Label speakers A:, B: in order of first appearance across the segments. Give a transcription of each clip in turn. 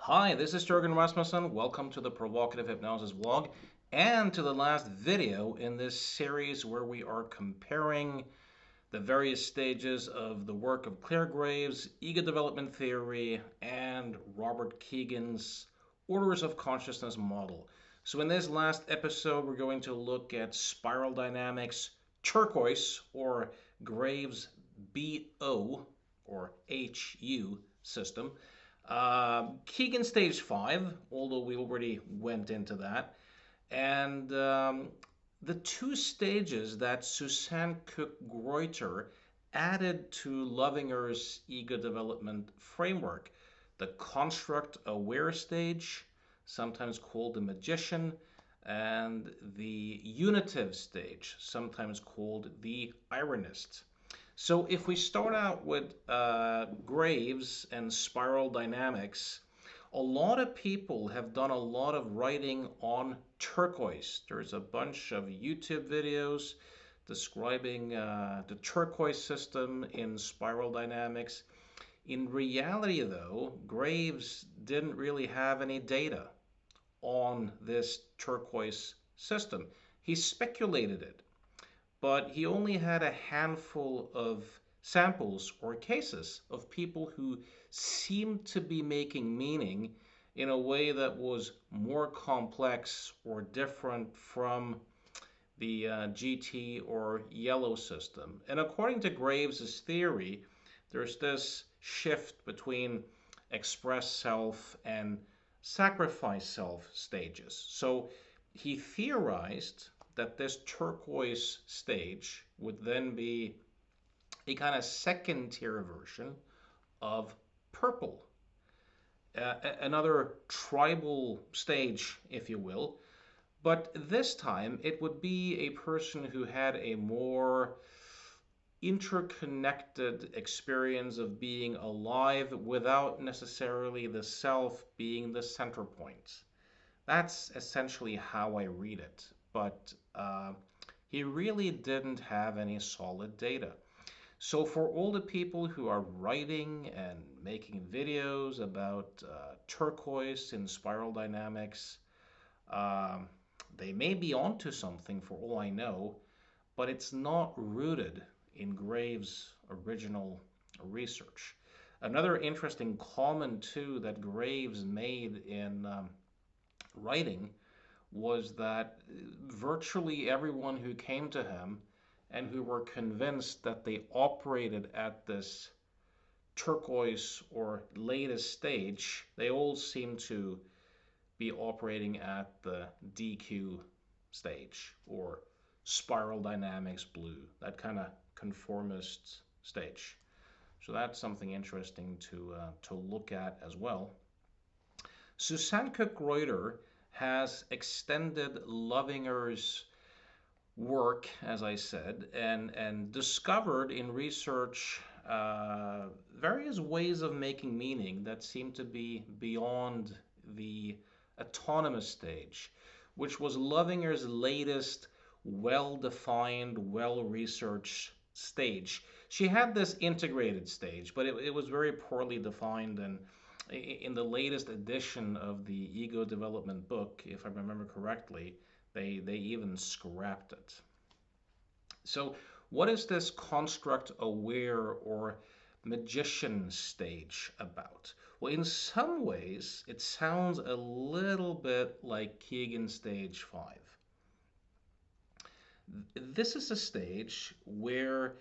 A: Hi, this is Jürgen Rasmussen. Welcome to the Provocative Hypnosis vlog and to the last video in this series where we are comparing the various stages of the work of Clare Graves, ego development theory, and Robert Kegan's orders of consciousness model. So in this last episode, we're going to look at spiral dynamics, Turqoise, or Graves' BO, or HU system, Kegan stage 5, although we already went into that, and the two stages that Susanne Greuter added to Loevinger's ego development framework, the construct aware stage, sometimes called the magician, and the unitive stage, sometimes called the ironist. So if we start out with Graves and spiral dynamics, a lot of people have done a lot of writing on Turqoise. There's a bunch of YouTube videos describing the Turqoise system in spiral dynamics. In reality, though, Graves didn't really have any data on this Turqoise system. He speculated it, but he only had a handful of samples or cases of people who seemed to be making meaning in a way that was more complex or different from the GT or yellow system. And according to Graves' theory, there's this shift between express self and sacrifice self stages. So he theorized that this Turqoise stage would then be a kind of second tier version of purple, another tribal stage, if you will. But this time it would be a person who had a more interconnected experience of being alive without necessarily the self being the center point. That's essentially how I read it. But he really didn't have any solid data. So for all the people who are writing and making videos about Turqoise in spiral dynamics, um, they may be onto something for all I know, but it's not rooted in Graves' original research. Another interesting comment too that Graves made in writing was that virtually everyone who came to him and who were convinced that they operated at this Turqoise or latest stage, they all seem to be operating at the DQ stage or spiral dynamics blue, that kind of conformist stage. So that's something interesting to look at as well. Susanne Greuter has extended Loevinger's work, as I said, and discovered in research various ways of making meaning that seem to be beyond the autonomous stage, which was Loevinger's latest well-defined, well-researched stage. She had this integrated stage, but it was very poorly defined, and in the latest edition of the ego development book, if I remember correctly, they even scrapped it. So what is this construct aware or magician stage about? Well, in some ways, it sounds a little bit like Kegan stage 5. This is a stage where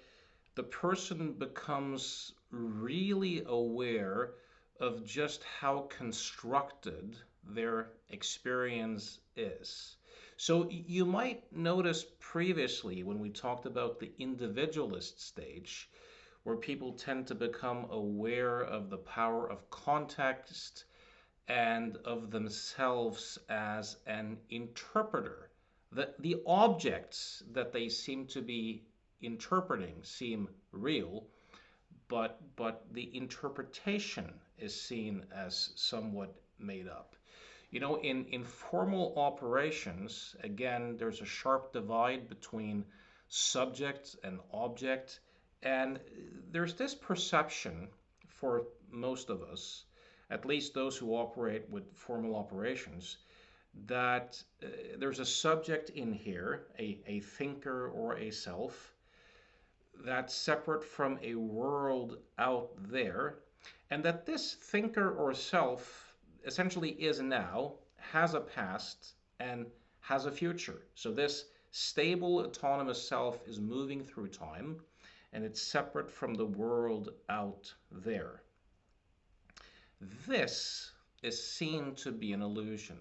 A: the person becomes really aware of just how constructed their experience is. So you might notice previously when we talked about the individualist stage, where people tend to become aware of the power of context and of themselves as an interpreter. The objects that they seem to be interpreting seem real, but the interpretation is seen as somewhat made up. You know, in formal operations, again, there's a sharp divide between subject and object, and there's this perception for most of us at least those who operate with formal operations, that there's a subject in here, a thinker or a self, that's separate from a world out there, and that this thinker or self essentially is now, has a past, and has a future. So this stable, autonomous self is moving through time, and it's separate from the world out there. This is seen to be an illusion.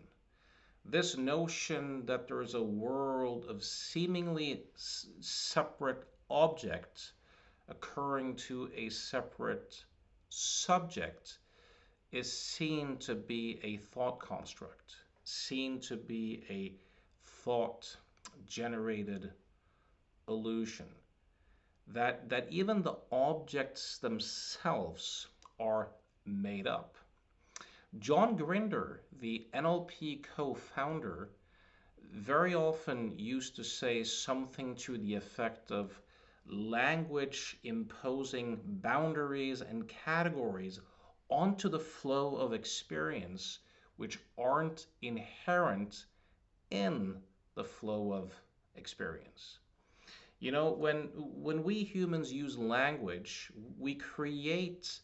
A: This notion that there is a world of seemingly separate objects occurring to a separate subject is seen to be a thought construct, seen to be a thought generated illusion. That even the objects themselves are made up. John Grinder, the NLP co-founder, very often used to say something to the effect of language imposing boundaries and categories onto the flow of experience which aren't inherent in the flow of experience. You know, when we humans use language, we create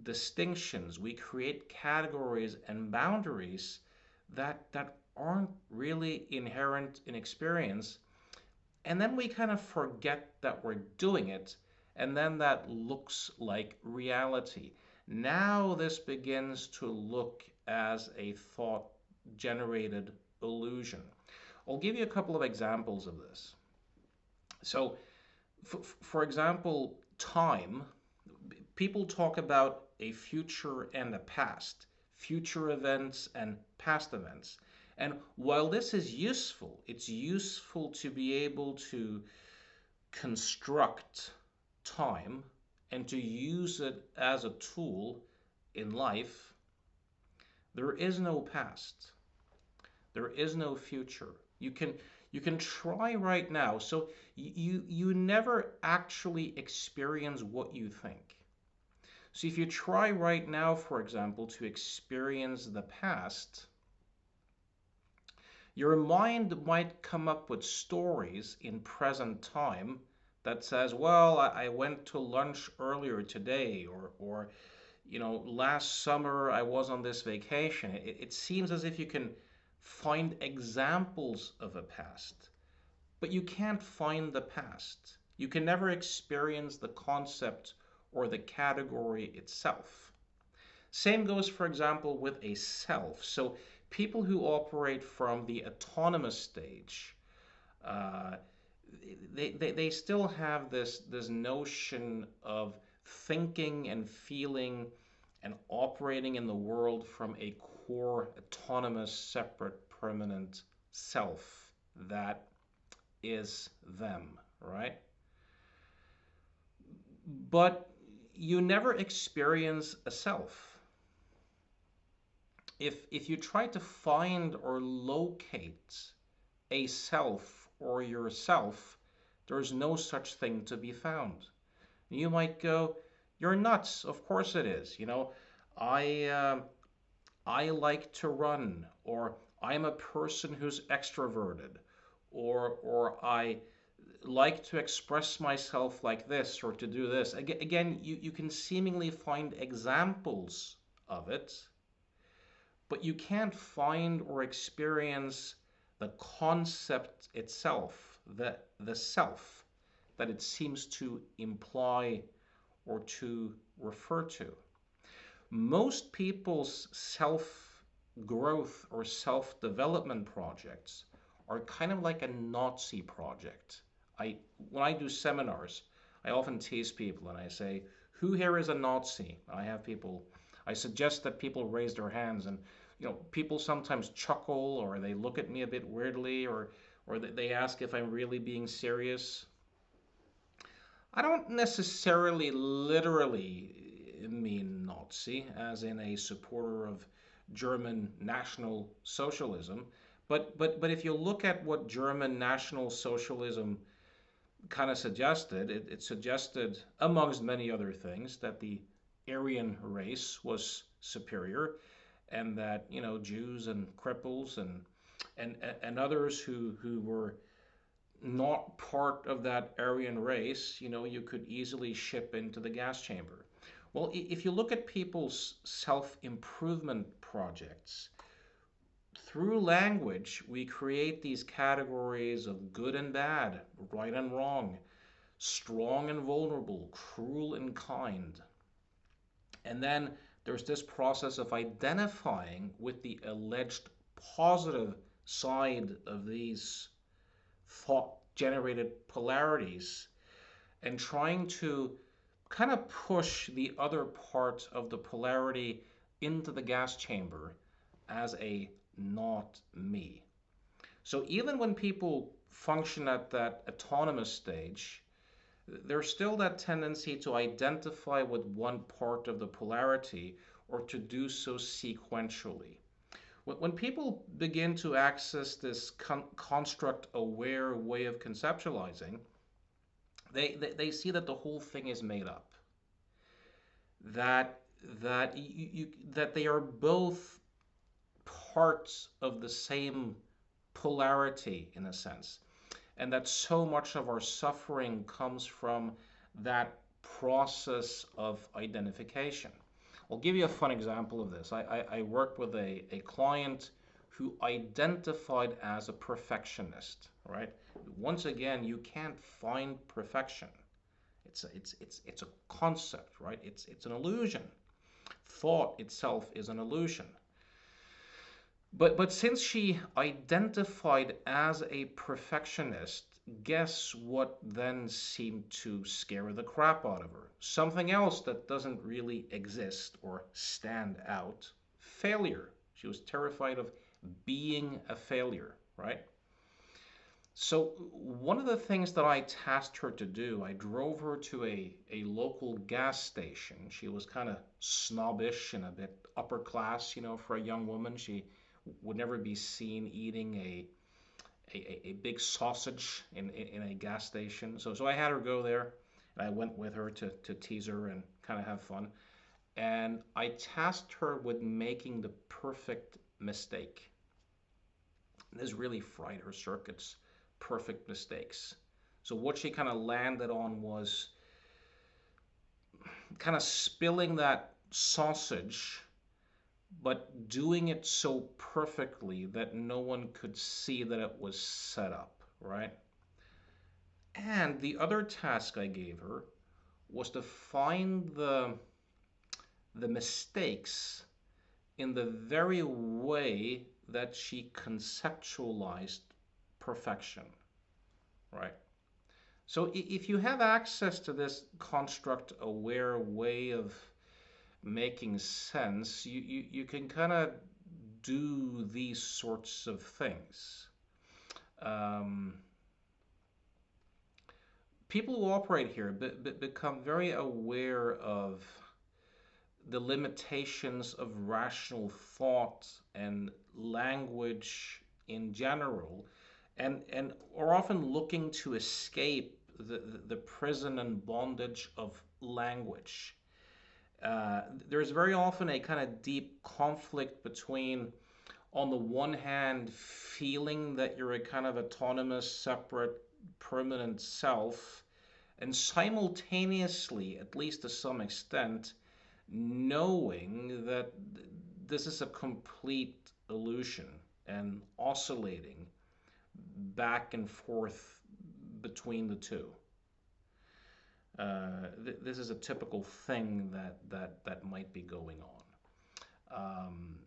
A: distinctions, we create categories and boundaries that aren't really inherent in experience. And then we kind of forget that we're doing it, and then that looks like reality. Now this begins to look as a thought generated illusion. I'll give you a couple of examples of this. So, for example, time. People talk about a future and a past, future events and past events. And while this is useful, it's useful to be able to construct time and to use it as a tool in life. There is no past. There is no future. You can try right now. So you never actually experience what you think. So if you try right now, for example, to experience the past, your mind might come up with stories in present time that says, well, I went to lunch earlier today, or you know, last summer I was on this vacation. It seems as if you can find examples of a past, but you can't find the past. You can never experience the concept or the category itself. Same goes, for example, with a self. So people who operate from the autonomous stage, they still have this notion of thinking and feeling and operating in the world from a core, autonomous, separate, permanent self that is them, right? But you never experience a self. If you try to find or locate a self or yourself, there's no such thing to be found. You might go, "You're nuts." Of course it is. You know, I like to run, or I'm a person who's extroverted, or I like to express myself like this or to do this. Again, you can seemingly find examples of it, but you can't find or experience the concept itself, the self that it seems to imply or to refer to. Most people's self-growth or self-development projects are kind of like a Nazi project. When I do seminars, I often tease people and I say, who here is a Nazi? I suggest that people raise their hands, and you know, people sometimes chuckle or they look at me a bit weirdly, or they ask if I'm really being serious. I don't necessarily literally mean Nazi, as in a supporter of German National Socialism, but if you look at what German National Socialism kind of suggested, it suggested, amongst many other things, that the Aryan race was superior, and that Jews and cripples and others who were not part of that Aryan race, you could easily ship into the gas chamber. Well, if you look at people's self-improvement projects, through language, we create these categories of good and bad, right and wrong, strong and vulnerable, cruel and kind. And then there's this process of identifying with the alleged positive side of these thought generated polarities and trying to kind of push the other part of the polarity into the gas chamber as a not me. So even when people function at that autonomous stage, there's still that tendency to identify with one part of the polarity or to do so sequentially. When people begin to access this construct aware way of conceptualizing, they see that the whole thing is made up. That that they are both parts of the same polarity in a sense, and that so much of our suffering comes from that process of identification. I'll give you a fun example of this. I worked with a client who identified as a perfectionist, right? Once again, you can't find perfection. It's a concept, right? It's an illusion. Thought itself is an illusion. But since she identified as a perfectionist, guess what then seemed to scare the crap out of her? Something else that doesn't really exist or stand out: failure. She was terrified of being a failure, right? So one of the things that I tasked her to do, I drove her to a local gas station. She was kind of snobbish and a bit upper class, for a young woman. She would never be seen eating a big sausage in a gas station. So I had her go there, and I went with her to tease her and kind of have fun. And I tasked her with making the perfect mistake. This really fried her circuits. Perfect mistakes. So what she kind of landed on was kind of spilling that sausage, but doing it so perfectly that no one could see that it was set up, right? And the other task I gave her was to find the mistakes in the very way that she conceptualized perfection, right? So if you have access to this construct aware way of making sense, you can kind of do these sorts of things. People who operate here become very aware of the limitations of rational thought and language in general, and are often looking to escape the prison and bondage of language. There's very often a kind of deep conflict between, on the one hand, feeling that you're a kind of autonomous, separate, permanent self, and simultaneously, at least to some extent, knowing that this is a complete illusion and oscillating back and forth between the two. This is a typical thing that might be going on.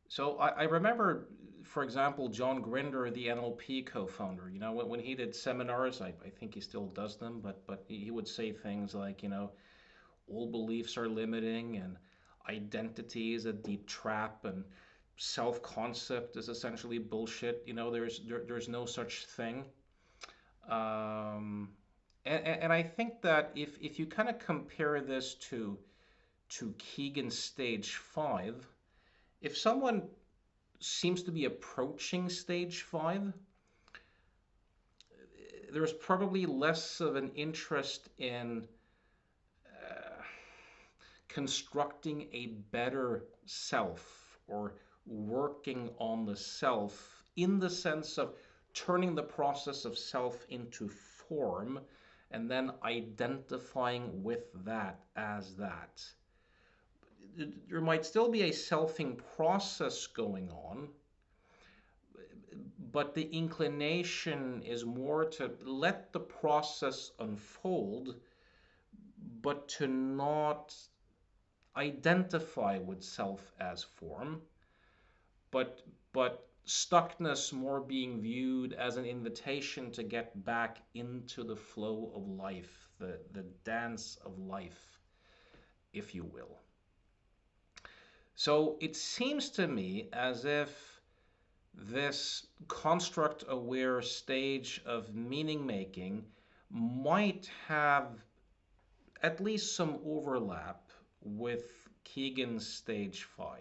A: So I remember, for example, John Grinder, the NLP co-founder. When he did seminars, I think he still does them, but he would say things like, all beliefs are limiting, and identity is a deep trap, and self-concept is essentially bullshit. There's no such thing. And I think that if you kind of compare this to Kegan stage 5, if someone seems to be approaching stage 5, there's probably less of an interest in constructing a better self or working on the self in the sense of turning the process of self into form and then identifying with that as that. There might still be a selfing process going on, but the inclination is more to let the process unfold, but to not identify with self as form, but stuckness more being viewed as an invitation to get back into the flow of life, the dance of life, if you will. So it seems to me as if this construct aware stage of meaning making might have at least some overlap with Kegan's stage 5.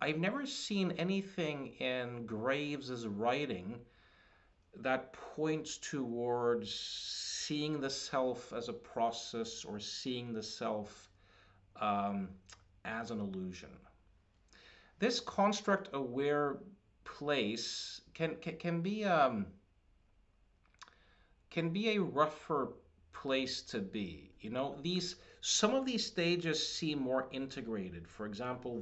A: I've never seen anything in Graves' writing that points towards seeing the self as a process or seeing the self as an illusion. This construct-aware place can be a rougher place to be. You know, some of these stages seem more integrated. For example,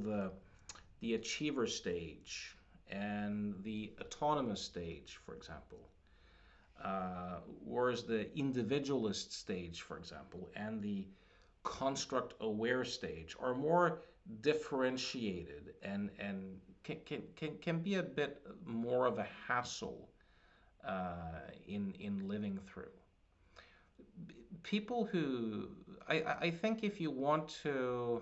A: the achiever stage and the autonomous stage, for example, whereas the individualist stage, for example, and the construct-aware stage are more differentiated and can be a bit more of a hassle in living through. People who I think if you want to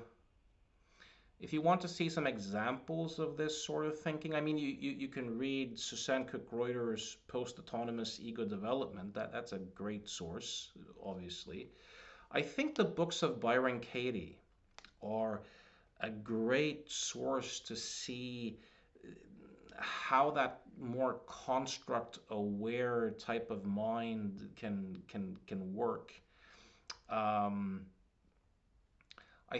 A: see some examples of this sort of thinking, I mean, you can read Susanne Greuter's Post-Autonomous Ego Development. That's a great source, obviously. I think the books of Byron Katie are a great source to see how that more construct-aware type of mind can work. I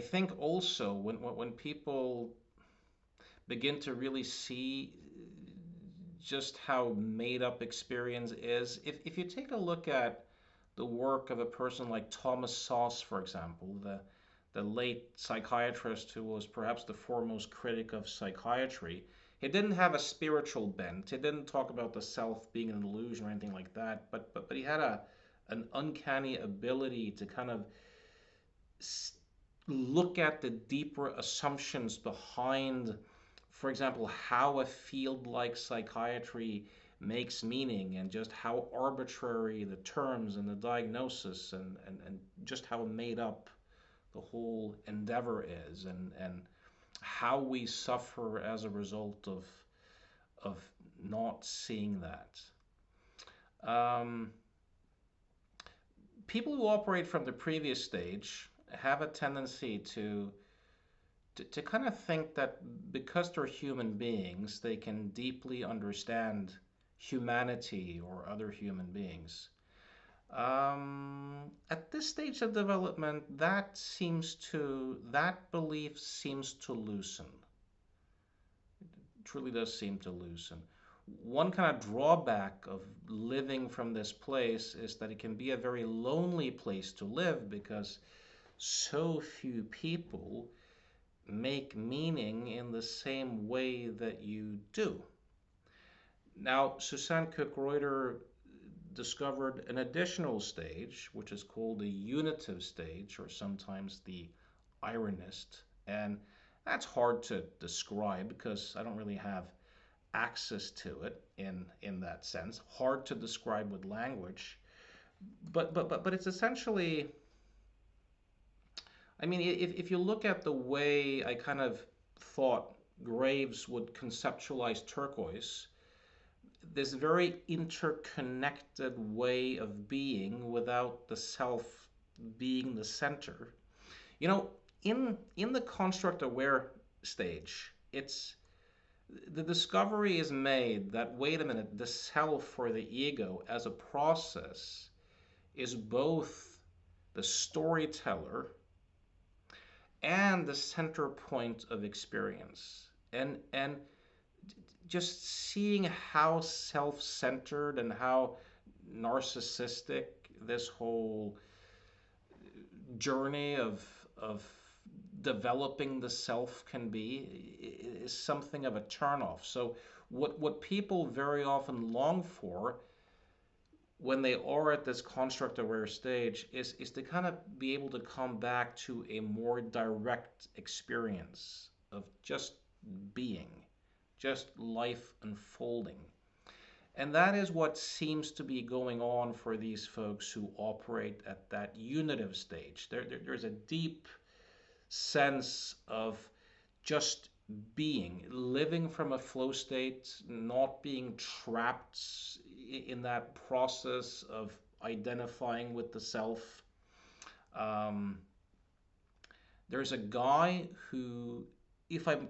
A: think also when people begin to really see just how made up experience is, if you take a look at the work of a person like Thomas Szazs, for example, the late psychiatrist who was perhaps the foremost critic of psychiatry, he didn't have a spiritual bent. He didn't talk about the self being an illusion or anything like that, but he had an uncanny ability to kind of look at the deeper assumptions behind, for example, how a field like psychiatry makes meaning and just how arbitrary the terms and the diagnosis and just how made up the whole endeavor is and how we suffer as a result of not seeing that. People who operate from the previous stage have a tendency to kind of think that because they're human beings, they can deeply understand humanity or other human beings. At this stage of development, that belief seems to loosen. It truly does seem to loosen. One kind of drawback of living from this place is that it can be a very lonely place to live because so few people make meaning in the same way that you do. Now, Susanne Greuter discovered an additional stage, which is called the unitive stage, or sometimes the ironist. And that's hard to describe because I don't really have access to it in that sense. Hard to describe with language. But it's essentially, I mean, if you look at the way I kind of thought Graves would conceptualize Turqoise, this very interconnected way of being without the self being the center. You know, in the construct-aware stage, the discovery is made that, wait a minute, the self or the ego as a process is both the storyteller and the center point of experience. And just seeing how self-centered and how narcissistic this whole journey of developing the self can be is something of a turnoff. So what people very often long for when they are at this construct aware stage is to kind of be able to come back to a more direct experience of just being, just life unfolding. And that is what seems to be going on for these folks who operate at that unitive stage. There's a deep sense of just being, living from a flow state, not being trapped in that process of identifying with the self. Um, there's a guy who, if I'm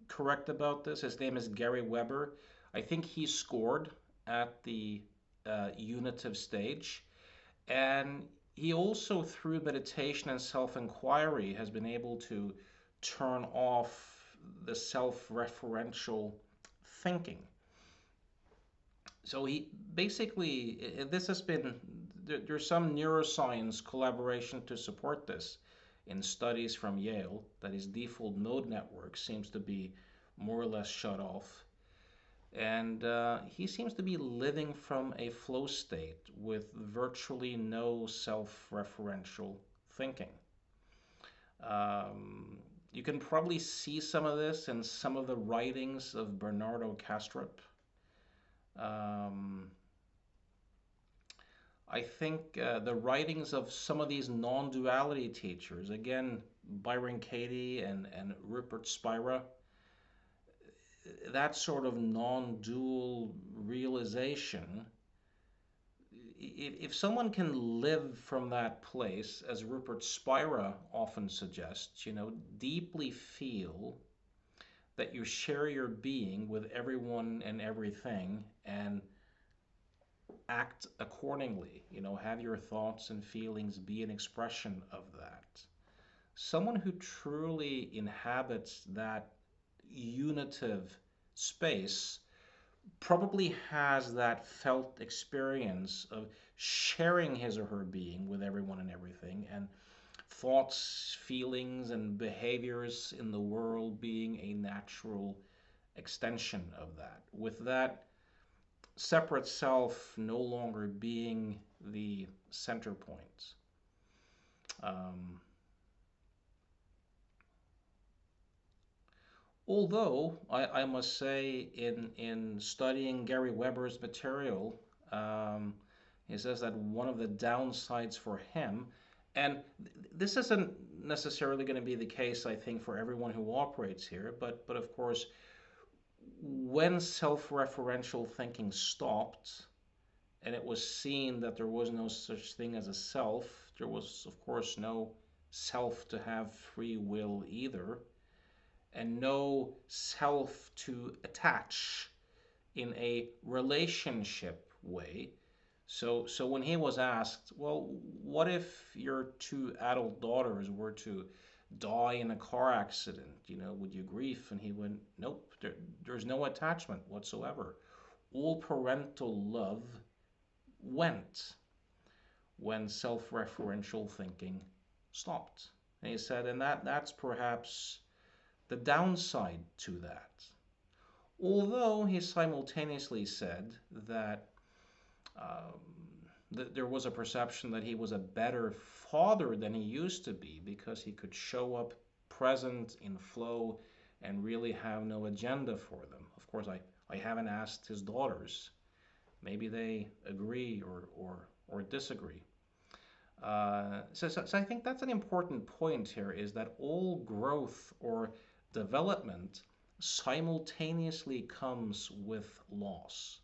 A: correct about this, his name is Gary Weber. I think he scored at the unitive stage. And he also, through meditation and self inquiry, has been able to turn off the self referential thinking. So he basically, this has been, there's some neuroscience collaboration to support this in studies from Yale that his default mode network seems to be more or less shut off. And he seems to be living from a flow state with virtually no self-referential thinking. You can probably see some of this in some of the writings of Bernardo Kastrup. I think the writings of some of these non-duality teachers, again, Byron Katie and Rupert Spira, that sort of non-dual realization, if someone can live from that place, as Rupert Spira often suggests, deeply feel that you share your being with everyone and everything and act accordingly, have your thoughts and feelings be an expression of that. Someone who truly inhabits that unitive space probably has that felt experience of sharing his or her being with everyone and everything, and thoughts, feelings, and behaviors in the world being a natural extension of that, with that separate self no longer being the center point. Although I must say, in studying Gary Weber's material, he says that one of the downsides for him, and this isn't necessarily going to be the case, I think, for everyone who operates here, but of course, when self-referential thinking stopped, and it was seen that there was no such thing as a self, there was, of course, no self to have free will either, and no self to attach in a relationship way. So when he was asked, well, what if your two adult daughters were to die in a car accident? Would you grieve? And he went, nope, there's no attachment whatsoever. All parental love went when self-referential thinking stopped. And he said, and that's perhaps the downside to that. Although he simultaneously said that there was a perception that he was a better father than he used to be because he could show up present in flow and really have no agenda for them. Of course, I haven't asked his daughters. Maybe they agree or disagree. So I think that's an important point here, is that all growth or development simultaneously comes with loss.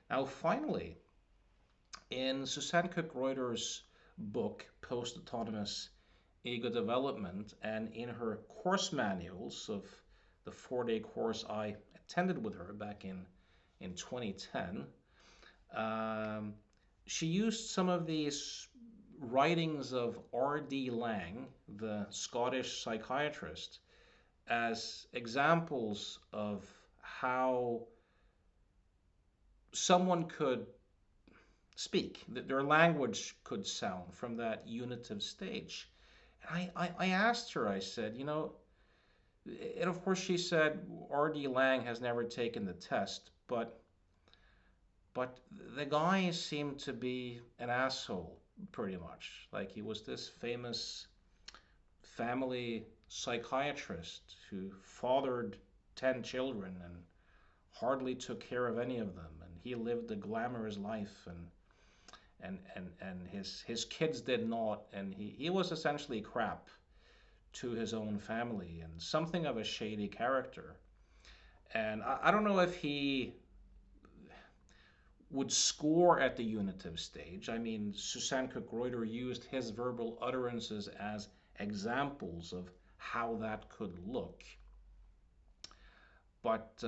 A: Now, finally, in Susanne Greuter's book, Post-Autonomous Ego Development, and in her course manuals of the 4-day course I attended with her back in 2010, she used some of these writings of R.D. Laing, the Scottish psychiatrist, as examples of how someone could speak, that their language could sound from that unitive stage. And I asked her, I said, and of course she said R.D. Laing has never taken the test, but the guy seemed to be an asshole, pretty much. Like he was this famous family psychiatrist who fathered 10 children and hardly took care of any of them. And he lived a glamorous life, and his kids did not. And he was essentially crap to his own family and something of a shady character. And I don't know if he would score at the unitive stage. I mean, Susanne Greuter used his verbal utterances as examples of how that could look. But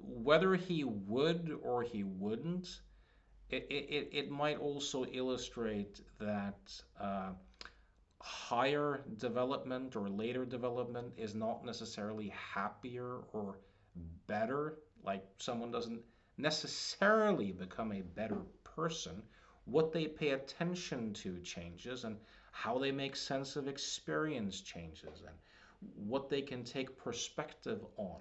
A: whether he would or he wouldn't, it might also illustrate that higher development or later development is not necessarily happier or better. Like someone doesn't necessarily become a better person. What they pay attention to changes, and how they make sense of experience changes, and what they can take perspective on,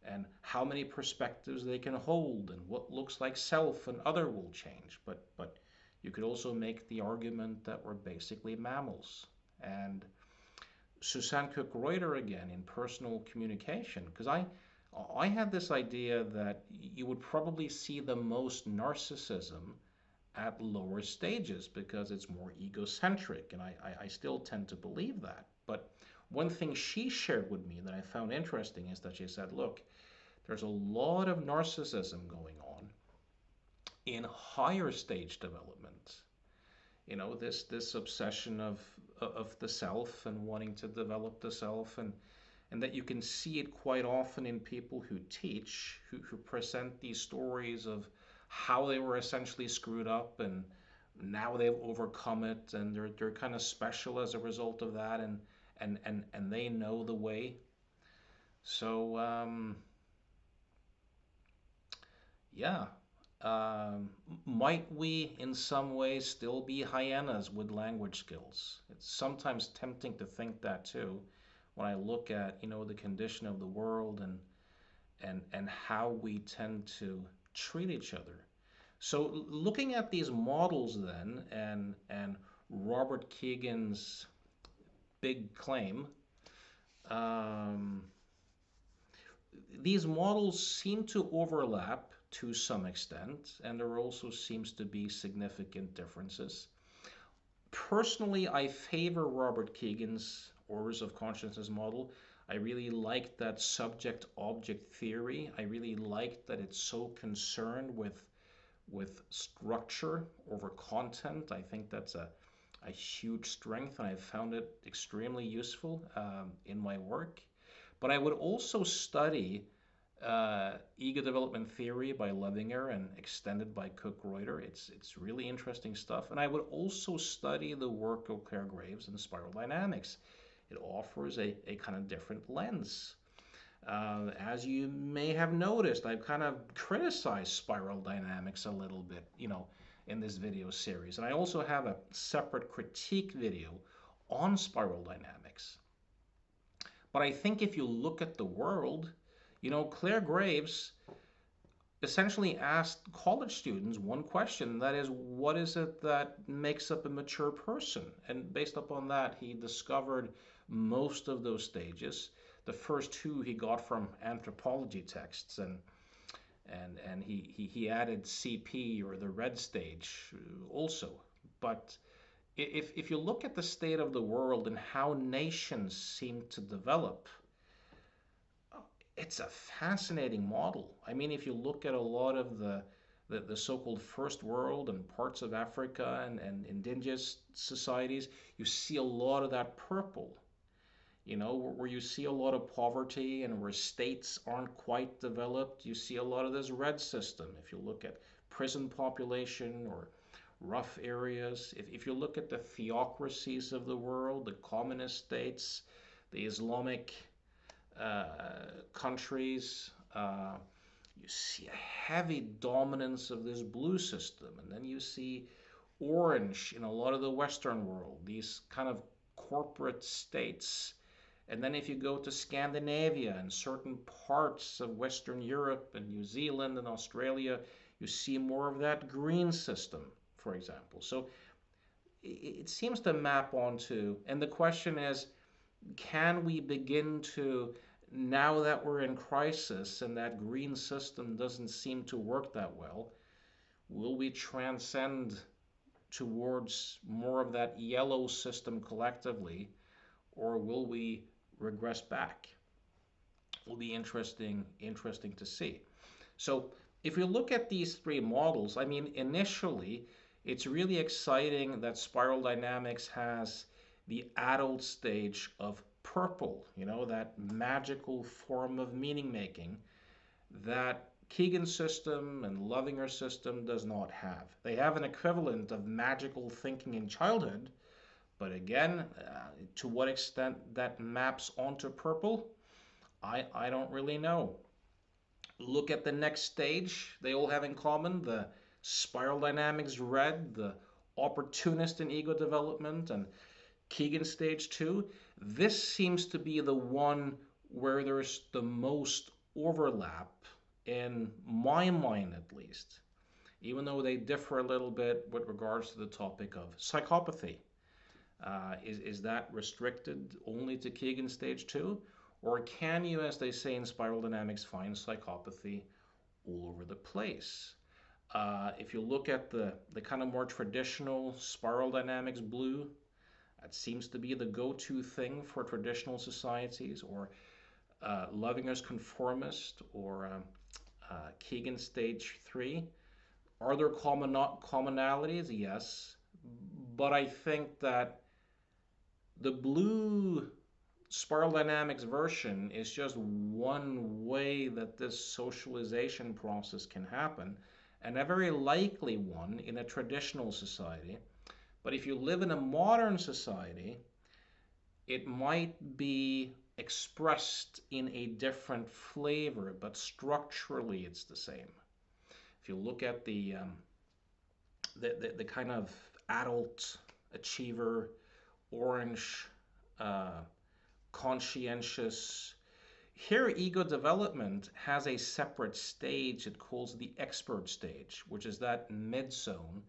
A: and how many perspectives they can hold, and what looks like self and other will change. But you could also make the argument that we're basically mammals. And Susanne Greuter again in personal communication, because I had this idea that you would probably see the most narcissism at lower stages because it's more egocentric, and I still tend to believe that. But one thing she shared with me that I found interesting is that she said, look, there's a lot of narcissism going on in higher stage development. This obsession of the self and wanting to develop the self, and that you can see it quite often in people who teach, who present these stories of how they were essentially screwed up and now they've overcome it, and they're kind of special as a result of that, and they know the way. So yeah, might we in some ways still be hyenas with language skills? It's sometimes tempting to think that too when I look at the condition of the world and how we tend to treat each other. So looking at these models then, and Robert Kegan's big claim, um, these models seem to overlap to some extent, and there also seems to be significant differences. Personally, I favor Robert Kegan's orders of consciousness model. I really like that subject-object theory. I really like that it's so concerned with structure over content. I think that's a huge strength, and I've found it extremely useful in my work. But I would also study ego development theory by Loevinger and extended by Greuter. It's really interesting stuff. And I would also study the work of Clare Graves and spiral dynamics. It offers a kind of different lens. As you may have noticed, I've kind of criticized spiral dynamics a little bit, in this video series. And I also have a separate critique video on spiral dynamics. But I think if you look at the world, Clare Graves essentially asked college students one question, that is, what is it that makes up a mature person? And based upon that, he discovered most of those stages. The first two he got from anthropology texts, and he added CP, or the red stage, also. But if you look at the state of the world and how nations seem to develop, it's a fascinating model. I mean, if you look at a lot of the so-called first world and parts of Africa and indigenous societies, you see a lot of that purple. Where you see a lot of poverty and where states aren't quite developed, you see a lot of this red system. If you look at prison population or rough areas. If you look at the theocracies of the world, the communist states, the Islamic countries, you see a heavy dominance of this blue system. And then you see orange in a lot of the Western world, these kind of corporate states. And then if you go to Scandinavia and certain parts of Western Europe and New Zealand and Australia, you see more of that green system, for example. So it seems to map onto, and the question is, can we begin to, now that we're in crisis and that green system doesn't seem to work that well, will we transcend towards more of that yellow system collectively, or will we regress back? Will be interesting to see. So if you look at these three models, I mean, initially, it's really exciting that spiral dynamics has the adult stage of purple, that magical form of meaning making that Kegan's system and Loevinger system does not have. They have an equivalent of magical thinking in childhood, but again, to what extent that maps onto purple, I don't really know. Look at the next stage they all have in common, the spiral dynamics red, the opportunist in ego development, and Kegan stage 2. This seems to be the one where there's the most overlap, in my mind at least, even though they differ a little bit with regards to the topic of psychopathy. Is that restricted only to Kegan stage 2? Or can you, as they say in spiral dynamics, find psychopathy all over the place? If you look at the kind of more traditional spiral dynamics blue, that seems to be the go-to thing for traditional societies, or Loevinger's conformist, or Kegan stage 3. Are there commonalities? Yes. But I think that the blue spiral dynamics version is just one way that this socialization process can happen, and a very likely one in a traditional society. But if you live in a modern society, it might be expressed in a different flavor, but structurally it's the same. If you look at the kind of adult achiever, orange, conscientious, here ego development has a separate stage it calls the expert stage, which is that mid zone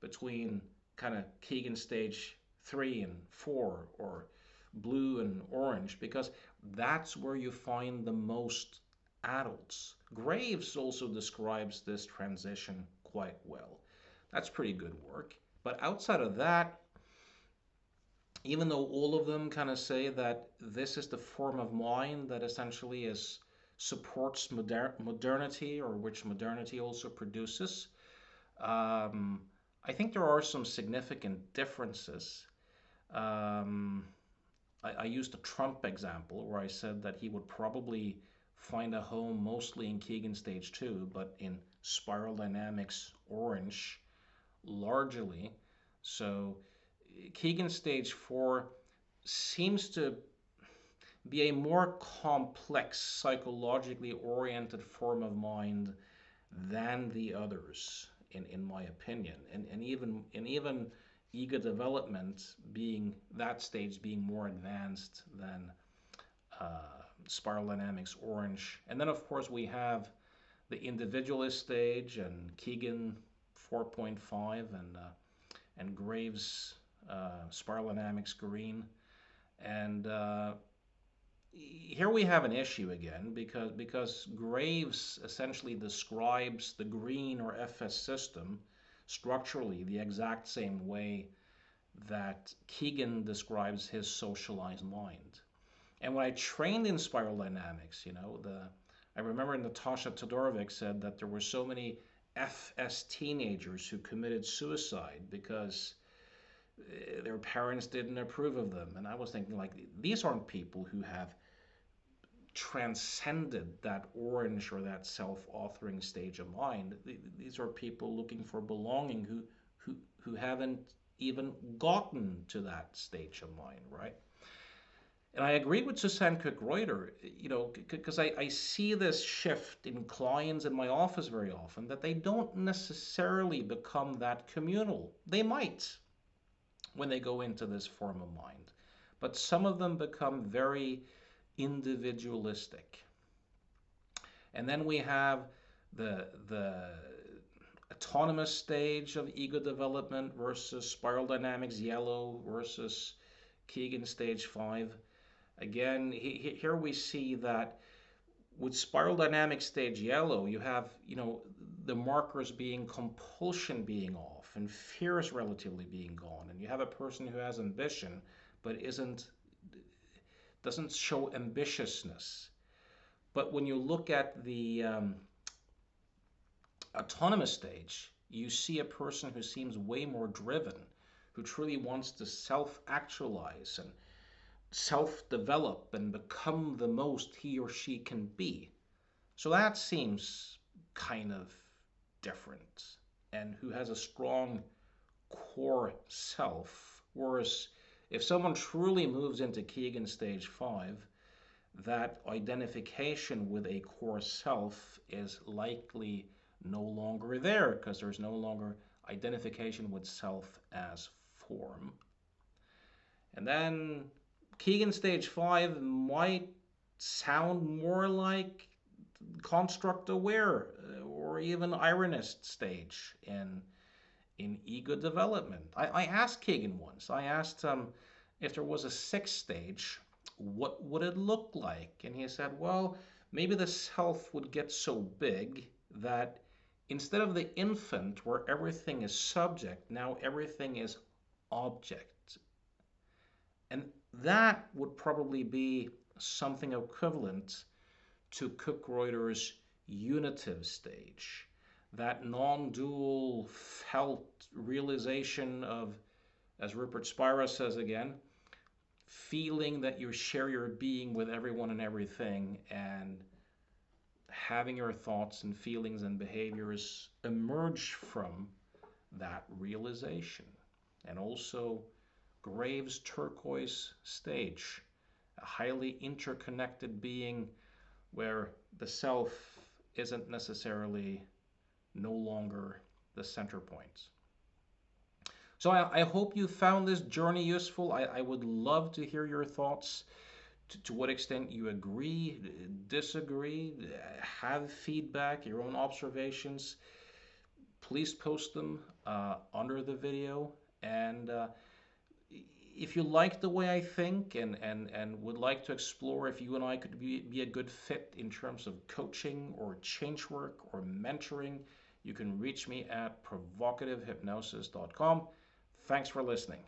A: between kind of Kegan stage 3 and 4, or blue and orange, because that's where you find the most adults. Graves also describes this transition quite well. That's pretty good work. But outside of that, even though all of them kind of say that this is the form of mind that essentially supports modernity, or which modernity also produces, I think there are some significant differences. I used the Trump example where I said that he would probably find a home mostly in Kegan stage 2, but in spiral dynamics orange largely. So Kegan stage 4 seems to be a more complex, psychologically oriented form of mind than the others, in my opinion. And even ego development being that stage being more advanced than spiral dynamics orange. And then of course we have the individualist stage and Kegan 4.5 and Graves spiral dynamics green. And here we have an issue again, because Graves essentially describes the green or FS system structurally the exact same way that Kegan describes his socialized mind. And when I trained in spiral dynamics, I remember Natasha Todorovic said that there were so many FS teenagers who committed suicide because their parents didn't approve of them. And I was thinking, like, these aren't people who have transcended that orange or that self-authoring stage of mind. These are people looking for belonging who haven't even gotten to that stage of mind, right? And I agree with Susanne Greuter, because I see this shift in clients in my office very often that they don't necessarily become that communal. They might when they go into this form of mind, but some of them become very individualistic. And then we have the autonomous stage of ego development versus spiral dynamics yellow versus Kegan stage 5. Again, here we see that with spiral dynamics stage yellow, you have, the markers being compulsion being off and fears relatively being gone. And you have a person who has ambition but doesn't show ambitiousness. But when you look at the autonomous stage, you see a person who seems way more driven, who truly wants to self-actualize and self-develop and become the most he or she can be. So that seems kind of different, and who has a strong core self. Whereas if someone truly moves into Kegan stage 5, that identification with a core self is likely no longer there, because there's no longer identification with self as form. And then Kegan stage 5 might sound more like construct aware or even ironist stage in ego development. I asked Kegan once, I asked him if there was a sixth stage, what would it look like? And he said, well, maybe the self would get so big that instead of the infant where everything is subject, now everything is object. And that would probably be something equivalent to Greuter's unitive stage, that non-dual felt realization of, as Rupert Spira says again, feeling that you share your being with everyone and everything, and having your thoughts and feelings and behaviors emerge from that realization. And also Graves' turquoise stage, a highly interconnected being where the self isn't necessarily no longer the center point. So I hope you found this journey useful. I would love to hear your thoughts, to what extent you agree, disagree, have feedback, your own observations. Please post them under the video. And if you like the way I think and would like to explore if you and I could be a good fit in terms of coaching or change work or mentoring, you can reach me at provocativehypnosis.com. Thanks for listening.